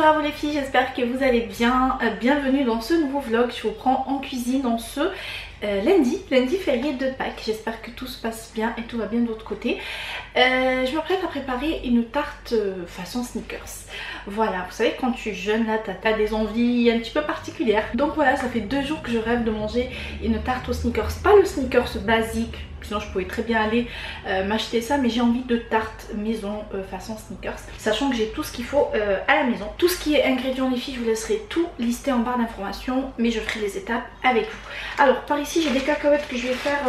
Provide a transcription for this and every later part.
Bonjour à vous les filles, j'espère que vous allez bien. Bienvenue dans ce nouveau vlog. Je vous prends en cuisine en ce lundi férié de Pâques. J'espère que tout se passe bien et tout va bien de l'autre côté. Je m'apprête à préparer une tarte façon sneakers. Voilà, vous savez quand tu jeûnes là t'as des envies un petit peu particulières. Donc voilà, ça fait 2 jours que je rêve de manger une tarte aux sneakers. Pas le sneakers basique, sinon je pouvais très bien aller m'acheter ça, mais j'ai envie de tarte maison façon sneakers, sachant que j'ai tout ce qu'il faut à la maison. Tout ce qui est ingrédients les filles, je vous laisserai tout listé en barre d'informations, mais je ferai les étapes avec vous. Alors par ici j'ai des cacahuètes que je vais faire,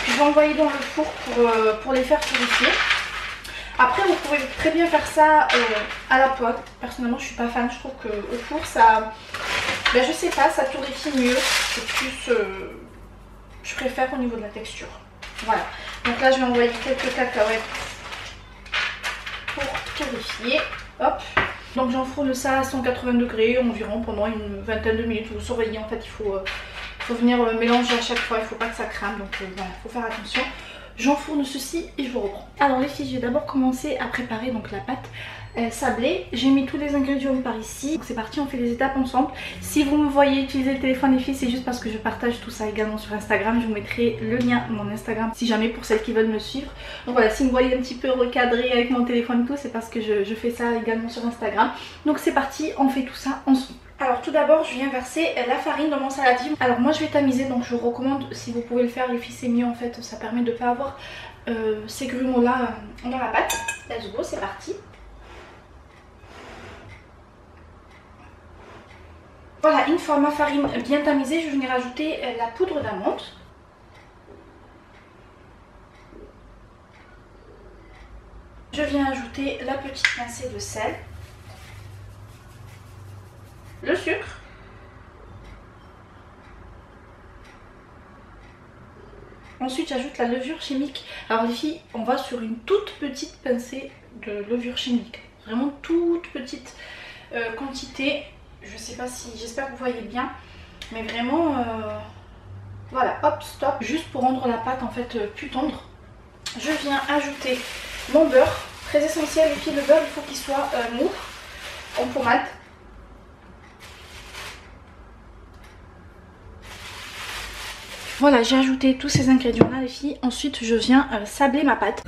je vais envoyer dans le four pour les faire purifier. Après vous pouvez très bien faire ça à la poêle. Personnellement je suis pas fan, je trouve qu'au four ça, ben, je sais pas, ça purifie mieux. C'est plus, je préfère au niveau de la texture. Voilà, donc là je vais envoyer quelques cacahuètes pour purifier. Hop. Donc j'enfourne ça à 180 degrés environ pendant une vingtaine de minutes. Vous surveillez, en fait il faut venir mélanger à chaque fois, il ne faut pas que ça crame, donc voilà, il faut faire attention. J'enfourne ceci et je vous reprends. Alors les filles, je vais d'abord commencer à préparer donc la pâte sablée. J'ai mis tous les ingrédients par ici. Donc c'est parti, on fait les étapes ensemble. Si vous me voyez utiliser le téléphone les filles, c'est juste parce que je partage tout ça également sur Instagram. Je vous mettrai le lien de mon Instagram si jamais pour celles qui veulent me suivre. Donc voilà, si vous me voyez un petit peu recadré avec mon téléphone et tout, c'est parce que je fais ça également sur Instagram. Donc c'est parti, on fait tout ça ensemble. Alors tout d'abord je viens verser la farine dans mon saladier. Alors moi je vais tamiser, donc je vous recommande, si vous pouvez le faire les filles c'est mieux en fait, ça permet de ne pas avoir ces grumeaux là dans la pâte. Let's go, c'est parti. Voilà, une fois ma farine bien tamisée, je vais venir ajouter la poudre d'amande. Je viens ajouter la petite pincée de sel. Le sucre. Ensuite j'ajoute la levure chimique. Alors les filles, on va sur une toute petite pincée de levure chimique. Vraiment toute petite quantité. Je sais pas si, j'espère que vous voyez bien. Mais vraiment, voilà, hop, stop. Juste pour rendre la pâte en fait plus tendre. Je viens ajouter mon beurre. Très essentiel les filles, le beurre il faut qu'il soit mou, en pommade. Voilà, j'ai ajouté tous ces ingrédients là les filles. Ensuite je viens sabler ma pâte.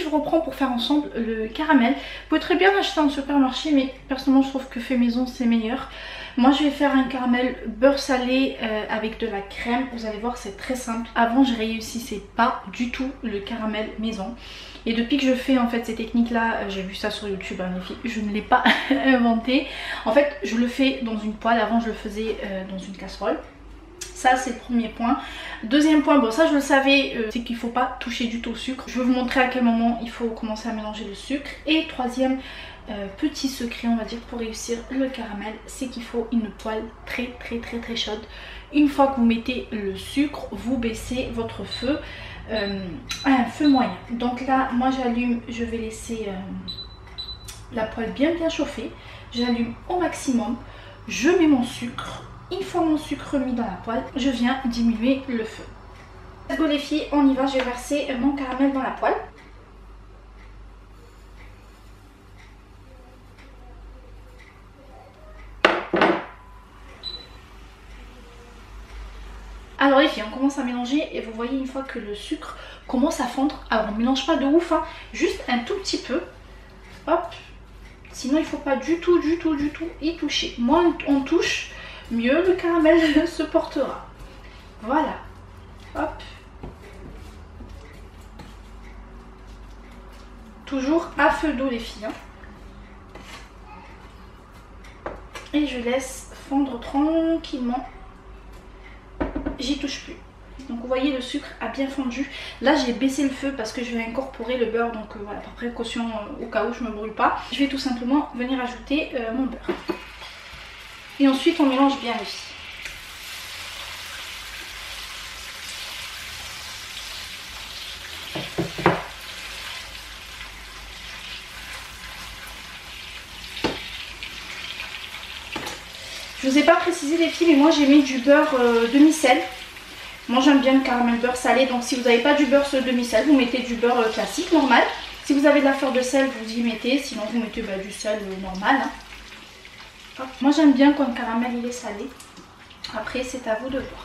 je reprends pour faire ensemble le caramel. Vous pouvez très bien l'acheter en supermarché, mais personnellement je trouve que fait maison c'est meilleur. Moi je vais faire un caramel beurre salé avec de la crème. Vous allez voir, c'est très simple. Avant je réussissais pas du tout le caramel maison. Et depuis que je fais en fait ces techniques là, j'ai vu ça sur YouTube hein, les filles, je ne l'ai pas inventé. En fait je le fais dans une poêle, avant je le faisais dans une casserole. Ça c'est le premier point. Deuxième point, bon ça je le savais, c'est qu'il ne faut pas toucher du tout au sucre. Je vais vous montrer à quel moment il faut commencer à mélanger le sucre. Et troisième petit secret on va dire pour réussir le caramel, c'est qu'il faut une poêle très chaude. Une fois que vous mettez le sucre, vous baissez votre feu à un feu moyen. Donc là moi j'allume, je vais laisser la poêle bien chauffer. J'allume au maximum, je mets mon sucre. Une fois mon sucre mis dans la poêle, je viens diminuer le feu. Let's go les filles, on y va, je vais verser mon caramel dans la poêle. Alors les filles, on commence à mélanger et vous voyez une fois que le sucre commence à fondre. Alors on ne mélange pas de ouf, hein, juste un tout petit peu. Hop. Sinon il ne faut pas du tout y toucher. Moins on touche, mieux le caramel se portera. Voilà. Hop. Toujours à feu doux les filles. Hein. Et je laisse fondre tranquillement. J'y touche plus. Donc vous voyez le sucre a bien fondu. Là j'ai baissé le feu parce que je vais incorporer le beurre. Donc voilà, par précaution au cas où je ne me brûle pas. Je vais tout simplement venir ajouter mon beurre. Et ensuite on mélange bien les filles. Je vous ai pas précisé les filles, mais moi j'ai mis du beurre demi-sel. Moi j'aime bien le caramel beurre salé, donc si vous n'avez pas du beurre demi-sel, vous mettez du beurre classique, normal. Si vous avez de la fleur de sel, vous y mettez, sinon vous mettez du sel normal. Hein. Moi j'aime bien quand le caramel il est salé. Après c'est à vous de voir.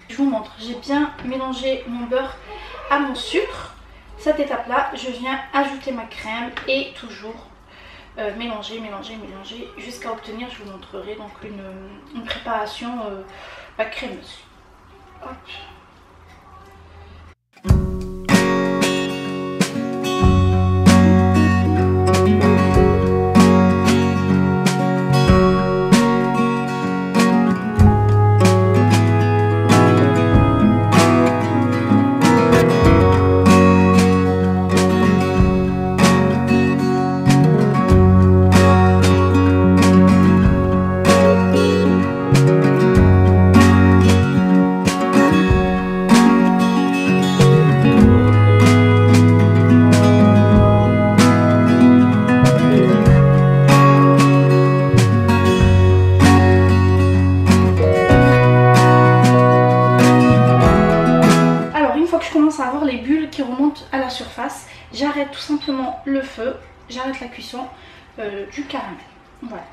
Je vous montre, j'ai bien mélangé mon beurre à mon sucre. Cette étape là, je viens ajouter ma crème et toujours mélanger jusqu'à obtenir, je vous montrerai donc une préparation crémeuse. Hop. À avoir les bulles qui remontent à la surface, j'arrête tout simplement le feu, j'arrête la cuisson du caramel. Voilà.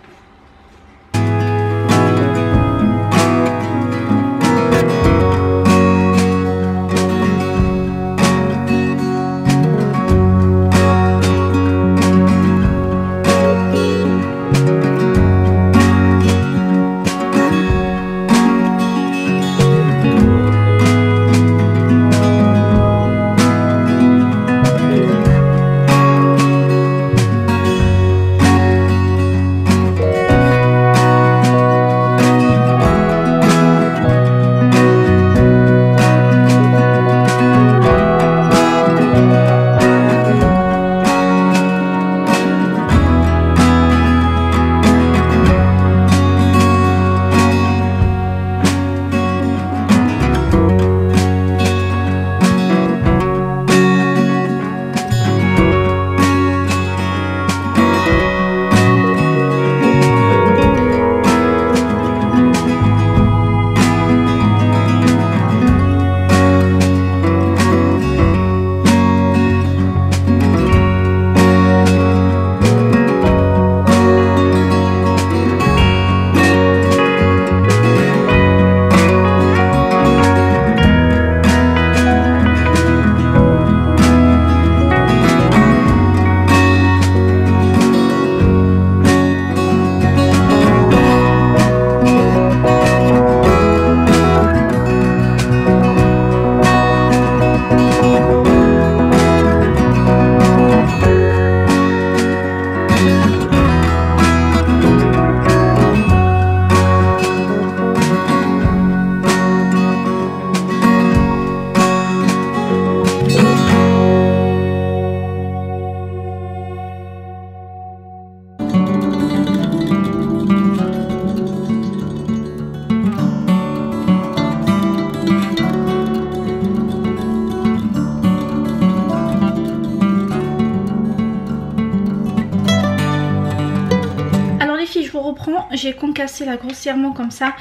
reprends. J'ai concassé là grossièrement comme ça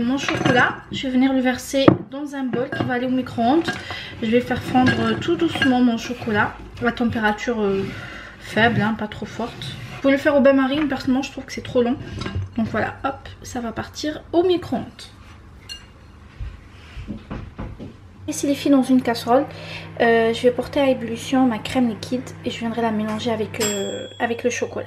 mon chocolat. Je vais venir le verser dans un bol qui va aller au micro-ondes. Je vais faire fondre tout doucement mon chocolat à température faible, hein, pas trop forte. Vous pouvez le faire au bain-marie, personnellement je trouve que c'est trop long. Donc voilà, hop, ça va partir au micro-ondes. Ici les filles, dans une casserole, je vais porter à ébullition ma crème liquide et je viendrai la mélanger avec le chocolat.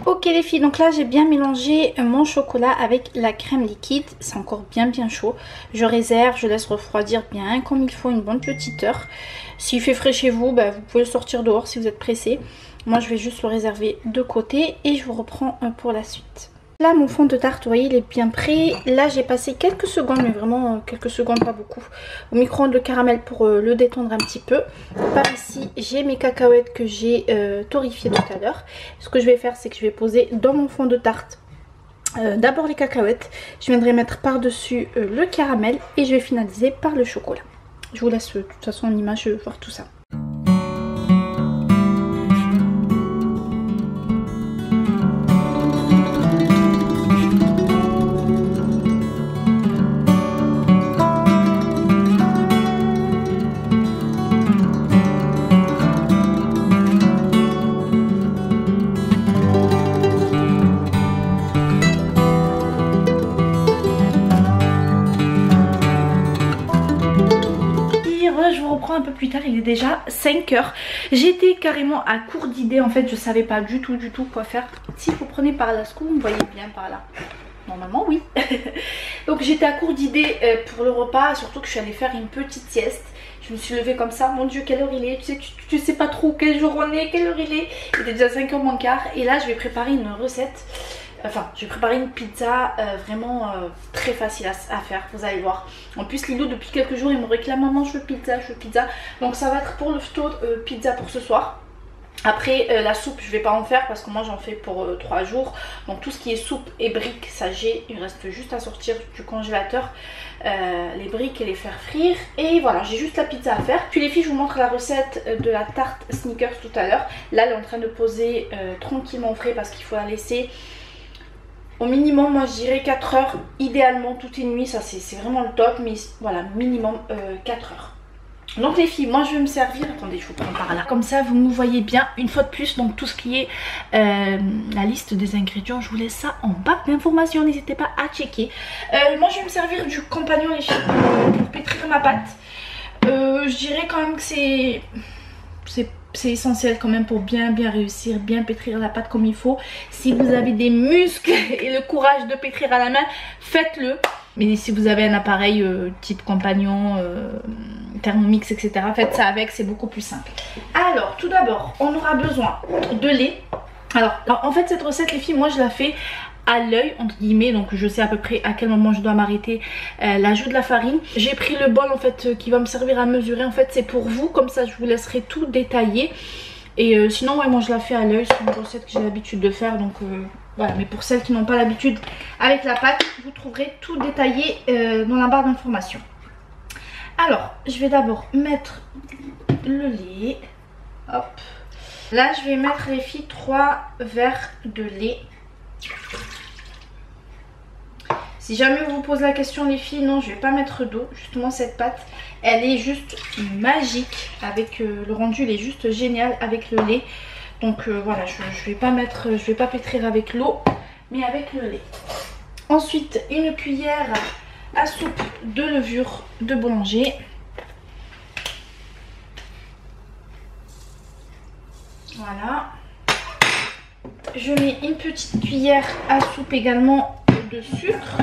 Ok les filles, donc là j'ai bien mélangé mon chocolat avec la crème liquide. C'est encore bien chaud. Je réserve, je laisse refroidir bien comme il faut une bonne petite heure. S'il fait frais chez vous, vous pouvez le sortir dehors si vous êtes pressé. Moi je vais juste le réserver de côté et je vous reprends pour la suite. Là mon fond de tarte, vous voyez, il est bien prêt. Là j'ai passé quelques secondes, mais vraiment quelques secondes, pas beaucoup, au micro-ondes de caramel pour le détendre un petit peu. Par ici j'ai mes cacahuètes que j'ai torréfiées tout à l'heure. Ce que je vais faire, c'est que je vais poser dans mon fond de tarte d'abord les cacahuètes. Je viendrai mettre par dessus le caramel et je vais finaliser par le chocolat. Je vous laisse de toute façon en image voir tout ça. Un peu plus tard, il est déjà 5 h. J'étais carrément à court d'idées en fait, je savais pas du tout quoi faire. Si vous prenez par là, est-ce que vous me voyez bien par là? Normalement oui. Donc j'étais à court d'idées pour le repas, surtout que je suis allée faire une petite sieste. Je me suis levée comme ça, mon dieu quelle heure il est, tu sais pas trop quel jour on est, quelle heure il est. Il était déjà 5 h moins quart et là je vais préparer une recette. Enfin, je vais préparer une pizza vraiment très facile à faire, vous allez voir. En plus, Lilo, depuis quelques jours, il me réclame maman, je veux pizza, je veux pizza. Donc ça va être pour le photo pizza pour ce soir. Après, la soupe, je vais pas en faire parce que moi j'en fais pour 3 jours. Donc tout ce qui est soupe et briques, ça j'ai. Il reste juste à sortir du congélateur les briques et les faire frire. Et voilà, j'ai juste la pizza à faire. Puis les filles, je vous montre la recette de la tarte Snickers tout à l'heure. Là, elle est en train de poser tranquillement au frais parce qu'il faut la laisser au minimum, moi je dirais 4 heures, idéalement toute une nuit, ça c'est vraiment le top, mais voilà, minimum 4 heures. Donc les filles, moi je vais me servir, attendez je vous prends par là, comme ça vous me voyez bien une fois de plus. Donc tout ce qui est la liste des ingrédients, je vous laisse ça en barre d'informations, n'hésitez pas à checker. Moi je vais me servir du compagnon les filles pour pétrir ma pâte. Je dirais quand même que c'est essentiel quand même pour bien réussir, bien pétrir la pâte comme il faut. Si vous avez des muscles et le courage de pétrir à la main, faites-le. Mais si vous avez un appareil type compagnon, Thermomix, etc., faites ça avec, c'est beaucoup plus simple. Alors tout d'abord, on aura besoin de lait. Alors en fait cette recette les filles, moi je la fais à l'œil entre guillemets, donc je sais à peu près à quel moment je dois m'arrêter l'ajout de la farine. J'ai pris le bol en fait qui va me servir à mesurer, en fait c'est pour vous, comme ça je vous laisserai tout détailler. Et sinon ouais, moi je la fais à l'œil, c'est une recette que j'ai l'habitude de faire, donc voilà. Mais pour celles qui n'ont pas l'habitude avec la pâte, vous trouverez tout détaillé dans la barre d'informations. Alors je vais d'abord mettre le lait, hop, là je vais mettre les filles 3 verres de lait. Si jamais vous vous posez la question les filles, non je vais pas mettre d'eau, justement cette pâte elle est juste magique avec le rendu, il est juste génial avec le lait. Donc voilà, je vais pas pétrir avec l'eau mais avec le lait. Ensuite une cuillère à soupe de levure de boulanger. Voilà. Je mets une petite cuillère à soupe également de sucre.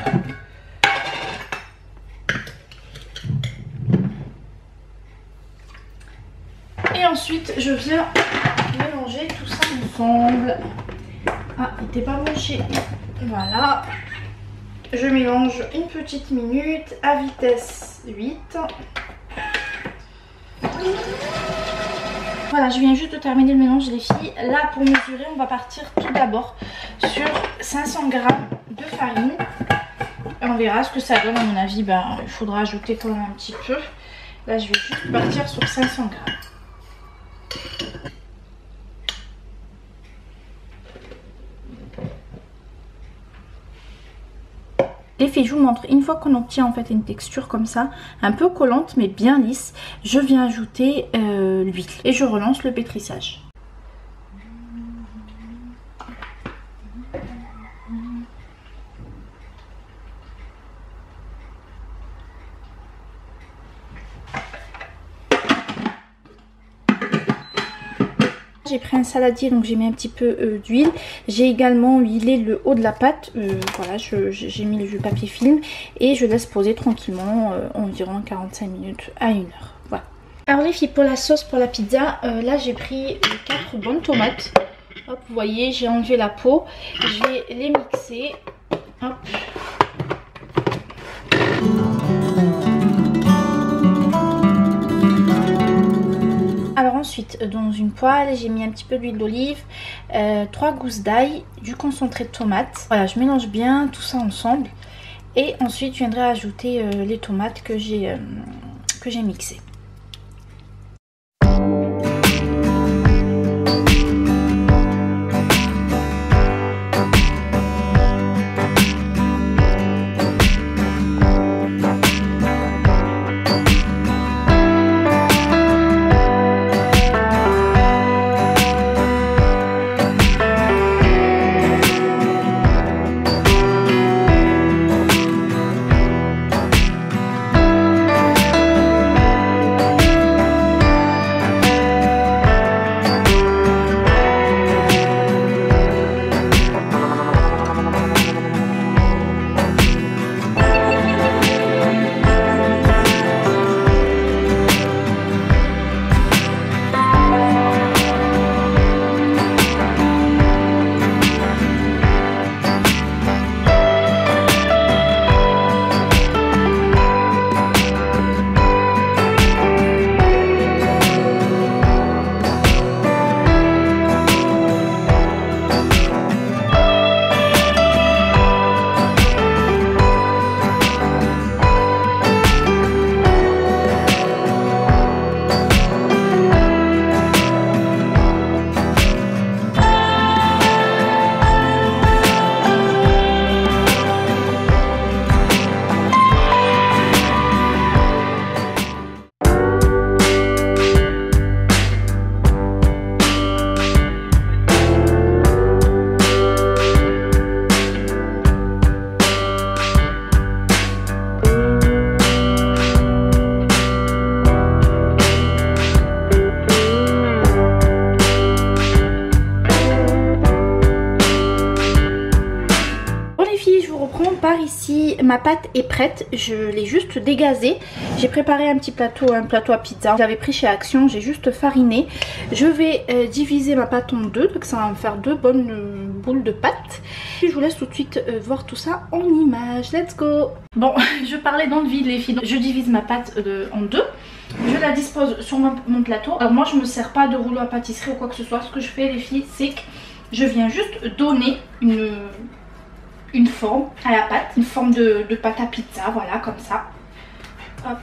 Et ensuite, je viens mélanger tout ça ensemble. Ah, il n'était pas mouché. Voilà. Je mélange une petite minute à vitesse 8. Voilà, je viens juste de terminer le mélange les filles. Là pour mesurer, on va partir tout d'abord sur 500 g de farine. Et on verra ce que ça donne. À mon avis, ben, il faudra ajouter quand même un petit peu. Là je vais juste partir sur 500 g. Les filles, je vous montre, une fois qu'on obtient en fait une texture comme ça, un peu collante mais bien lisse, je viens ajouter l'huile et je relance le pétrissage. J'ai pris un saladier, donc j'ai mis un petit peu d'huile. J'ai également huilé le haut de la pâte. Voilà, j'ai mis le papier film et je laisse poser tranquillement environ 45 minutes à 1 heure. Voilà. Alors les filles, pour la sauce pour la pizza, là j'ai pris 4 bonnes tomates. Hop, vous voyez, j'ai enlevé la peau. Je vais les mixer. Hop. Alors ensuite, dans une poêle, j'ai mis un petit peu d'huile d'olive, 3 gousses d'ail, du concentré de tomate. Voilà, je mélange bien tout ça ensemble. Et ensuite, je viendrai ajouter les tomates que j'ai mixées. Par ici, ma pâte est prête, je l'ai juste dégazée. J'ai préparé un petit plateau, un plateau à pizza. Je l'avais pris chez Action, j'ai juste fariné. Je vais diviser ma pâte en deux, donc ça va me faire 2 bonnes boules de pâte. Et je vous laisse tout de suite voir tout ça en images. Let's go! Bon, je parlais dans le vide les filles, donc je divise ma pâte en deux. Je la dispose sur mon plateau. Alors moi je me sers pas de rouleau à pâtisserie ou quoi que ce soit. Ce que je fais les filles, c'est que je viens juste donner une forme à la pâte, une forme de pâte à pizza, voilà, comme ça. Hop.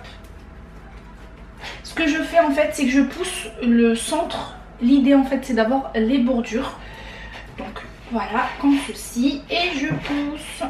Ce que je fais en fait, c'est que je pousse le centre. L'idée en fait, c'est d'avoir les bordures. Donc voilà, comme ceci. Et je pousse.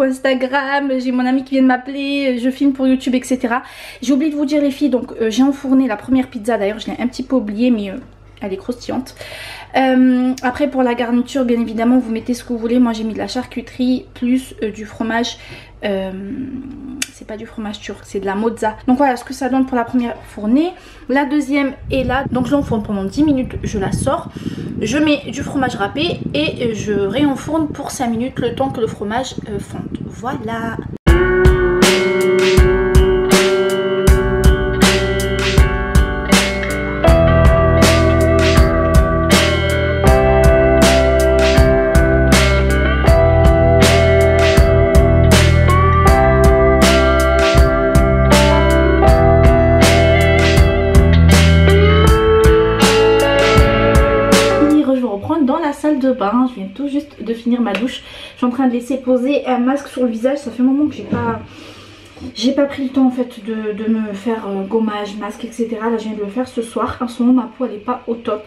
Instagram, j'ai mon ami qui vient de m'appeler, je filme pour YouTube, etc. J'ai oublié de vous dire les filles, donc j'ai enfourné la première pizza, d'ailleurs je l'ai un petit peu oubliée mais elle est croustillante. Après pour la garniture, bien évidemment vous mettez ce que vous voulez. Moi j'ai mis de la charcuterie plus du fromage, c'est pas du fromage turc, c'est de la mozza. Donc voilà ce que ça donne pour la première fournée. La deuxième est là, donc je l'enfourne pendant 10 minutes, je la sors, je mets du fromage râpé et je réenfourne pour 5 minutes le temps que le fromage fonde. Voilà. De bain, je viens tout juste de finir ma douche, je suis en train de laisser poser un masque sur le visage. Ça fait un moment que j'ai pas pris le temps en fait de me faire gommage, masque, etc. Là je viens de le faire ce soir. En ce moment ma peau elle est pas au top,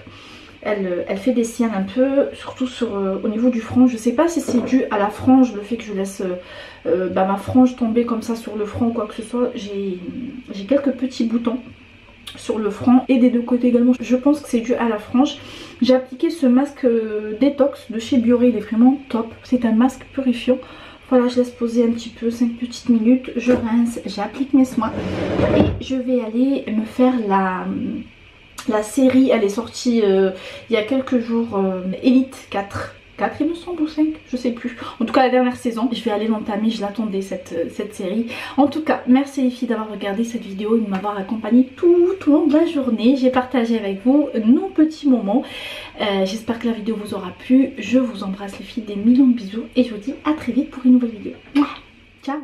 elle fait des siennes un peu, surtout au niveau du front. Je sais pas si c'est dû à la frange, le fait que je laisse ma frange tomber comme ça sur le front ou quoi que ce soit. J'ai quelques petits boutons sur le front et des deux côtés également. Je pense que c'est dû à la frange. J'ai appliqué ce masque détox de chez Bioré, il est vraiment top. C'est un masque purifiant. Voilà, je laisse poser un petit peu, 5 petites minutes. Je rince, j'applique mes soins et je vais aller me faire la série. Elle est sortie il y a quelques jours, Elite 4 il me semble, ou 5, je sais plus. En tout cas la dernière saison, je vais aller l'entamer, je l'attendais cette série. En tout cas, merci les filles d'avoir regardé cette vidéo et de m'avoir accompagnée tout au long de la journée. J'ai partagé avec vous nos petits moments. J'espère que la vidéo vous aura plu. Je vous embrasse les filles, des millions de bisous et je vous dis à très vite pour une nouvelle vidéo. Ciao.